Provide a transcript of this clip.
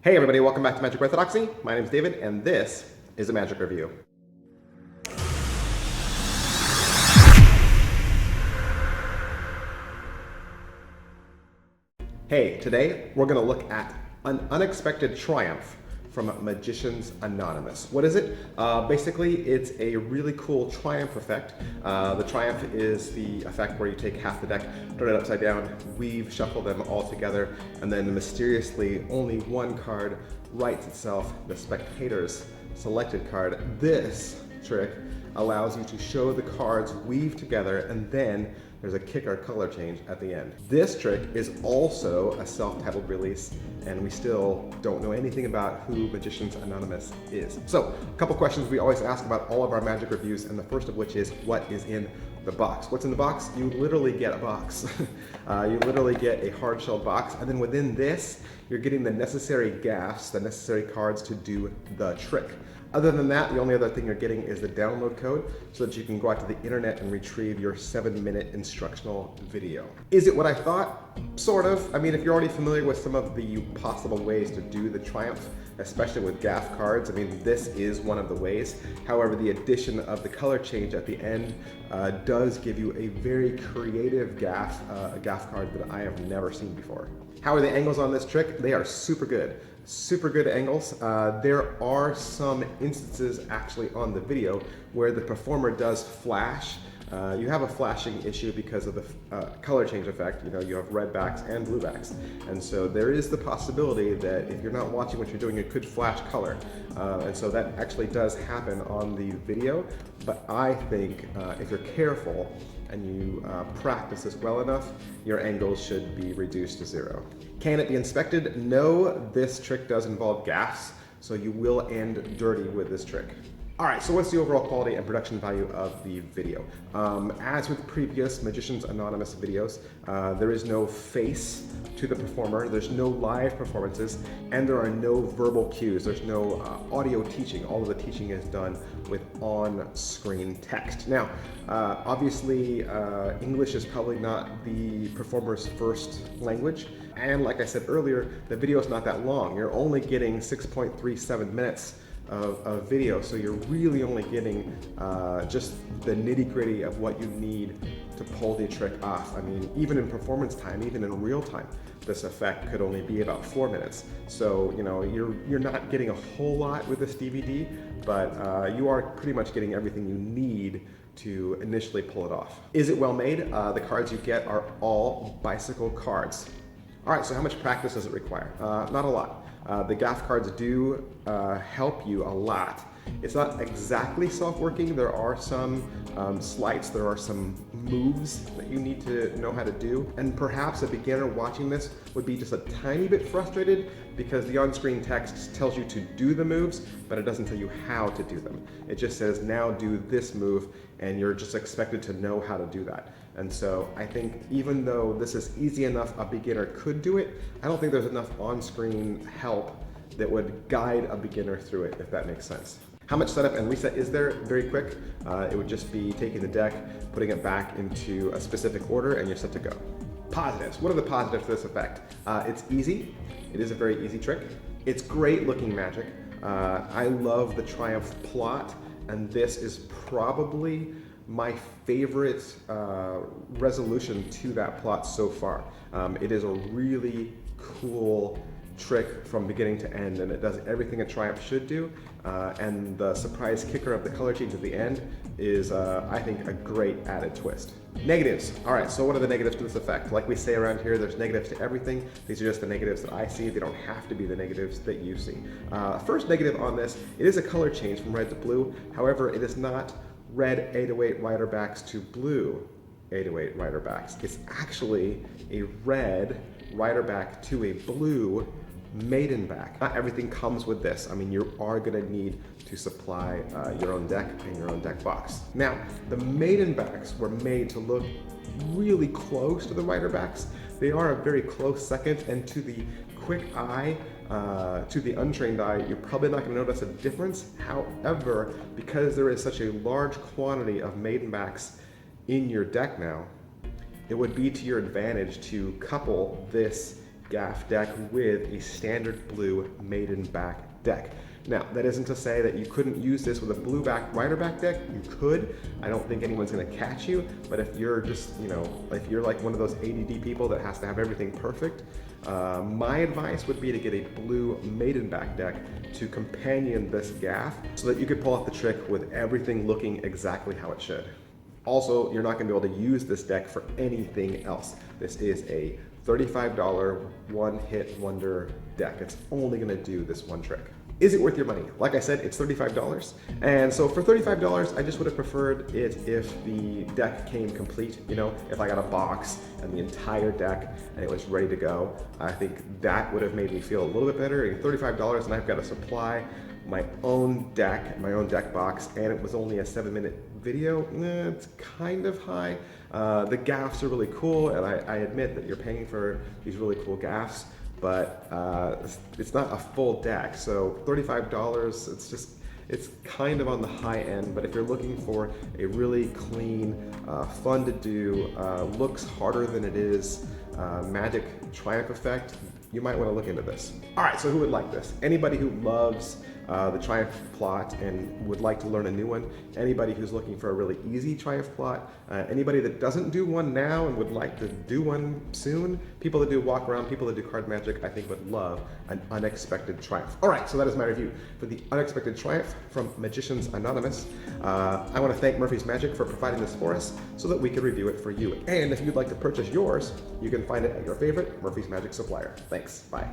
Hey everybody, welcome back to Magic Orthodoxy. My name is David, and this is a Magic Review. Hey, today we're going to look at an unexpected triumph from Magicians Anonymous. What is it? Basically, it's a really cool triumph effect. The triumph is the effect where you take half the deck, turn it upside down, weave, shuffle them all together, and then mysteriously only one card writes itself, the spectator's selected card. This trick allows you to show the cards weave together, and then there's a kicker color change at the end. This trick is also a self-titled release, and we still don't know anything about who Magicians Anonymous is. So, a couple questions we always ask about all of our magic reviews, and the first of which is, what is in the box? What's in the box? You literally get a box. You literally get a hard-shelled box, and then within this, you're getting the necessary gaffs, the necessary cards to do the trick. Other than that, the only other thing you're getting is the download code so that you can go out to the internet and retrieve your 7-minute instructional video. Is it what I thought? Sort of. I mean, if you're already familiar with some of the possible ways to do the triumph, especially with gaff cards, I mean, this is one of the ways. However, the addition of the color change at the end does give you a very creative gaff, a gaff card that I have never seen before. How are the angles on this trick? They are super good. Super good angles. There are some instances actually on the video where the performer does flash. You have a flashing issue because of the color change effect. You know, you have red backs and blue backs. And so there is the possibility that if you're not watching what you're doing, it could flash color. And so that actually does happen on the video. But I think if you're careful and you practice this well enough, your angles should be reduced to 0. Can it be inspected? No, this trick does involve gaffs, so you will end dirty with this trick. All right, so what's the overall quality and production value of the video? As with previous Magicians Anonymous videos, there is no face to the performer, there's no live performances, and there are no verbal cues. There's no audio teaching. All of the teaching is done with on-screen text. Now, obviously, English is probably not the performer's first language, and like I said earlier, the video is not that long. You're only getting 6.37 minutes of video, so you're really only getting just the nitty-gritty of what you need to pull the trick off. I mean, even in performance time, even in real time, this effect could only be about 4 minutes. So, you know, you're not getting a whole lot with this DVD, but you are pretty much getting everything you need to initially pull it off. Is it well made? The cards you get are all bicycle cards. All right, so how much practice does it require? Not a lot. The gaff cards do help you a lot. It's not exactly self-working. There are some sleights, there are some moves that you need to know how to do. And perhaps a beginner watching this would be just a tiny bit frustrated because the on-screen text tells you to do the moves, but it doesn't tell you how to do them. It just says, now do this move, and you're just expected to know how to do that. And so I think even though this is easy enough a beginner could do it, I don't think there's enough on-screen help that would guide a beginner through it, if that makes sense. How much setup and reset is there? Very quick. It would just be taking the deck, putting it back into a specific order, and you're set to go. Positives. What are the positives to this effect? It's easy. It is a very easy trick. It's great looking magic. I love the Triumph plot, and this is probably my favorite resolution to that plot so far. It is a really cool trick from beginning to end, and it does everything a Triumph should do, and the surprise kicker of the color change at the end is, I think, a great added twist. Negatives. All right, so what are the negatives to this effect? Like we say around here, there's negatives to everything. These are just the negatives that I see. They don't have to be the negatives that you see. First negative on this, it is a color change from red to blue. However, it is not red 808 rider backs to blue 808 rider backs. It's actually a red rider back to a blue maiden back. Not everything comes with this. I mean, you are gonna need to supply your own deck and your own deck box. Now, the maiden backs were made to look really close to the rider backs. They are a very close second, and to the quick eye, to the untrained eye, you're probably not gonna notice a difference. However, because there is such a large quantity of maiden backs in your deck now, it would be to your advantage to couple this gaff deck with a standard blue maiden back deck. Now, that isn't to say that you couldn't use this with a blue back rider back deck. You could. I don't think anyone's gonna catch you, but if you're just, if you're like one of those ADD people that has to have everything perfect, my advice would be to get a blue maiden back deck to companion this gaff so that you could pull off the trick with everything looking exactly how it should. Also, you're not gonna be able to use this deck for anything else. This is a $35 one-hit wonder deck. It's only gonna do this one trick. Is it worth your money? Like I said, it's $35. And so for $35, I just would have preferred it if the deck came complete. If I got a box and the entire deck and it was ready to go, I think that would have made me feel a little bit better. $35 and I've got to supply my own deck box, and it was only a 7-minute video. It's kind of high. The gaffs are really cool, and I admit that you're paying for these really cool gaffs, but it's not a full deck, so $35, it's kind of on the high end. But if you're looking for a really clean, fun to do, looks harder than it is, magic triumph effect, you might want to look into this. All right, so who would like this? Anybody who loves the Triumph plot and would like to learn a new one, anybody who's looking for a really easy Triumph plot, anybody that doesn't do one now and would like to do one soon, people that do walk around, people that do card magic, I think would love an Unexpected Triumph. All right, so that is my review for the Unexpected Triumph from Magicians Anonymous. I want to thank Murphy's Magic for providing this for us so that we could review it for you. And if you'd like to purchase yours, you can find it at your favorite Murphy's Magic supplier. Thanks, bye.